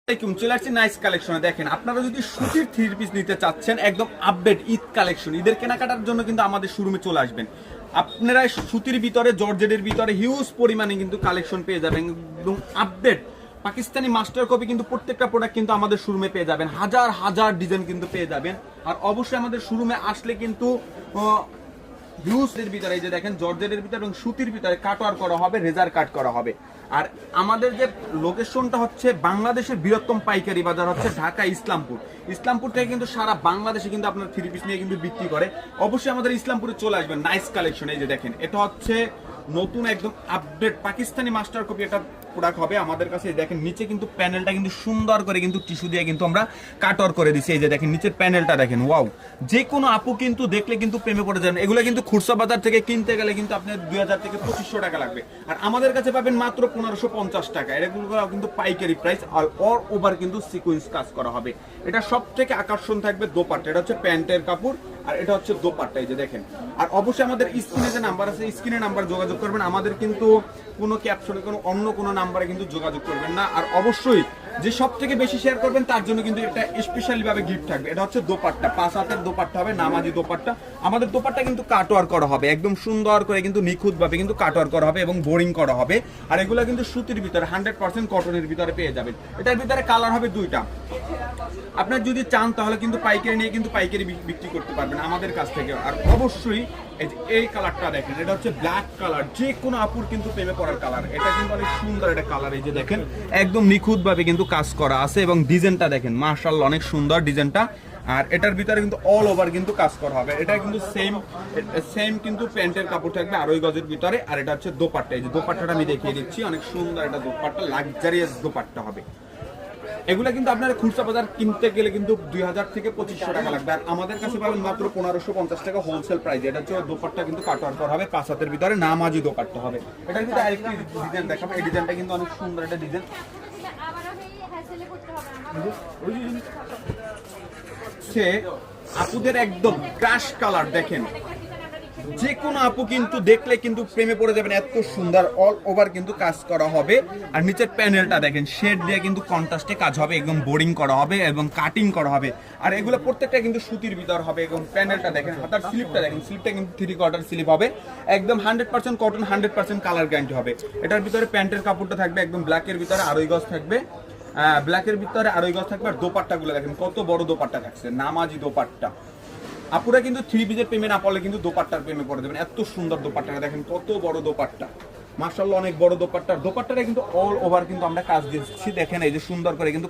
চলে আসছে নাইস কালেকশনে। দেখেন আপনারা যদি সুতির থ্রি পিস নিতে চাচ্ছেন একদম আপডেট ঈদ কালেকশন, ঈদের কেনাকাটার জন্য কিন্তু আমাদের শোরুমে চলে আসবেন। আপনারা সুতির ভিতরে জর্জেটের ভিতরে হিউজ পরিমাণে কিন্তু কালেকশন পেয়ে যাবেন, একদম আপডেট পাকিস্তানি মাস্টার কপি কিন্তু প্রত্যেকটা প্রোডাক্ট কিন্তু আমাদের শোরুমে পেয়ে যাবেন, হাজার হাজার ডিজাইন কিন্তু পেয়ে যাবেন। আর অবশ্যই আমাদের শোরুমে আসলে কিন্তু হিউজের ভিতরে এই যে দেখেন জর্জেটের ভিতরে এবং সুতির ভিতরে কাটওয়ার করা হবে, রেজার কাট করা হবে। আর আমাদের যে লোকেশনটা হচ্ছে বাংলাদেশের বৃহত্তম পাইকারি বাজার হচ্ছে ঢাকা ইসলামপুর। ইসলামপুর থেকে কিন্তু সারা বাংলাদেশে কিন্তু আপনার থ্রি পিস নিয়ে কিন্তু বিক্রি করে। অবশ্যই আমাদের ইসলামপুরে চলে আসবেন। নাইস কালেকশন এই যে দেখেন, এটা হচ্ছে নতুন একদম আপডেট পাকিস্তানি মাস্টার কপি এটা প্রোডাক্ট হবে আমাদের কাছে। দেখেন নিচে কিন্তু প্যানেলটা কিন্তু সুন্দর করে কিন্তু টিস্যু দিয়ে কিন্তু আমরা কাটওয়ার করে দিছি। এই যে দেখেন নিচের প্যানেলটা দেখেন, ওয়াও! যে কোনো আপু কিন্তু দেখলে কিন্তু প্রেমে পড়ে যাবেন। এগুলো কিন্তু খুচরা বাজার থেকে কিনতে গেলে কিন্তু আপনার 2000 থেকে 2500 টাকা লাগবে, আর আমাদের কাছে পাবেন মাত্র 1550 টাকা। এগুলো কিন্তু পাইকারি প্রাইস, আর অল ওভার কিন্তু সিকোয়েন্স কাজ করা হবে। এটা সব থেকে আকর্ষণ থাকবে দোপাট্টা, এটা হচ্ছে প্যান্টের কাপড় আর এটা হচ্ছে দোপাট্টা। এই যে দেখেন, আর অবশ্যই আমাদের স্ক্রিনে যে নাম্বার আছে স্ক্রিনে নাম্বার যোগাযোগ করবেন। আমাদের কিন্তু কোনো ক্যাপশনে কোনো অন্য কোনো নাম্বারে কিন্তু যোগাযোগ করবেন না। আর অবশ্যই যে সব থেকে বেশি শেয়ার করবেন তার জন্য কিন্তু এটা স্পেশালি ভাবে গিফট থাকবে। এটা হচ্ছে দোপাট্টা, 5 হাতের দোপাট্টা হবে, নামাজি দোপাট্টা। আমাদের দোপাট্টা কিন্তু কাটওয়ার করা হবে, একদম সুন্দর করে কিন্তু নিখুঁত ভাবে কিন্তু কাটওয়ার করা হবে এবং বোরিং করা হবে। আর এগুলো কিন্তু সুতির ভিতরে 100% কটনের ভিতরে পেয়ে যাবেন। এটার ভিতরে কালার হবে দুইটা। আপনার যদি চান তাহলে কিন্তু পাইকারি নিয়ে কিন্তু পাইকারি বিক্রি করতে পারবেন আমাদের কাছ থেকে। আর অবশ্যই এই কালারটা দেখেন, এটা হচ্ছে ব্ল্যাক কালার, যে কোনো আপুর কিন্তু প্রেমে পড়ার কালার। এটা কিন্তু অনেক সুন্দর একটা কালার। এই যে দেখেন একদম নিখুঁত ভাবে কিন্তু কাজ করা আছে এবং ডিজাইনটা দেখেন মাশাআল্লাহ অনেক সুন্দর ডিজাইনটা। আর এটার ভিতরে কিন্তু অল ওভার কিন্তু কাজ করা হবে। এটা কিন্তু সেম কিন্তু প্যান্টের কাপড় থাকবে আড়াই গজের ভিতরে। আর এটা হচ্ছে দোপাট্টা, এই যে দোপাট্টাটা আমি দেখিয়ে দিচ্ছি, অনেক সুন্দর একটা দোপাট্টা, লাক্সারিয়াস দোপাট্টা হবে। এগুলা কিন্তু আপনারা খুচরা বাজার কিনতে গেলে কিন্তু 2000 থেকে 2500 টাকা লাগবে, আর আমাদের কাছে পাবেন মাত্র 1550 টাকা হোলসেল প্রাইস। এটা হচ্ছে দোপাট্টা কিন্তু কাটওয়ার করা হবে, 5 হাতের ভিতরে নামাজি দোপাট্টা হবে। এটা কিন্তু আরেকটি ডিজাইন দেখাবো, এই ডিজাইনটা কিন্তু অনেক সুন্দর একটা ডিজাইন। সে আপুদের একদম ক্রাশ কালার দেখেন, যে কোনো আপু কিন্তু দেখলে কিন্তু প্রেমে পড়ে যাবেন, এত সুন্দর অল ওভার কিন্তু কাজ করা হবে। আর নিচের প্যানেলটা দেখেন শেড দিয়ে কিন্তু কন্ট্রাস্টে কাজ হবে, একদম বোরিং করা হবে এবং কাটিং করা হবে। আর এগুলো প্রত্যেকটা কিন্তু সুতির ভিতর হবে। এবং প্যানেলটা দেখেন, হাতার স্লিপটা দেখেন, স্লিপটা কিন্তু 3/4 স্লিপ হবে, একদম 100% কটন, 100% কালার গ্যারান্টি হবে। এটার ভিতরে প্যান্টের কাপড়টা থাকবে একদম ব্ল্যাকের ভিতরে আড়াই গজ থাকবে, ব্ল্যাকের ভিতরে আড়াই গজ থাকবে। আর দোপাট্টাগুলো দেখেন কত বড় দোপাট্টা থাকছে, নামাজি দোপাট্টা। আপুরা কিন্তু থ্রি পিসের প্রেমে না পড়লে কিন্তু দোপাট্টার প্রেমে পড়ে যাবেন। এত সুন্দর দোপাট্টাটা দেখেন, কত বড় দোপাট্টা, মাশাআল্লাহ অনেক বড় দোপাট্টা। দোপাট্টাটা কিন্তু অল ওভার কিন্তু আমরা কাজ দিচ্ছি, দেখেন এই যে সুন্দর করে কিন্তু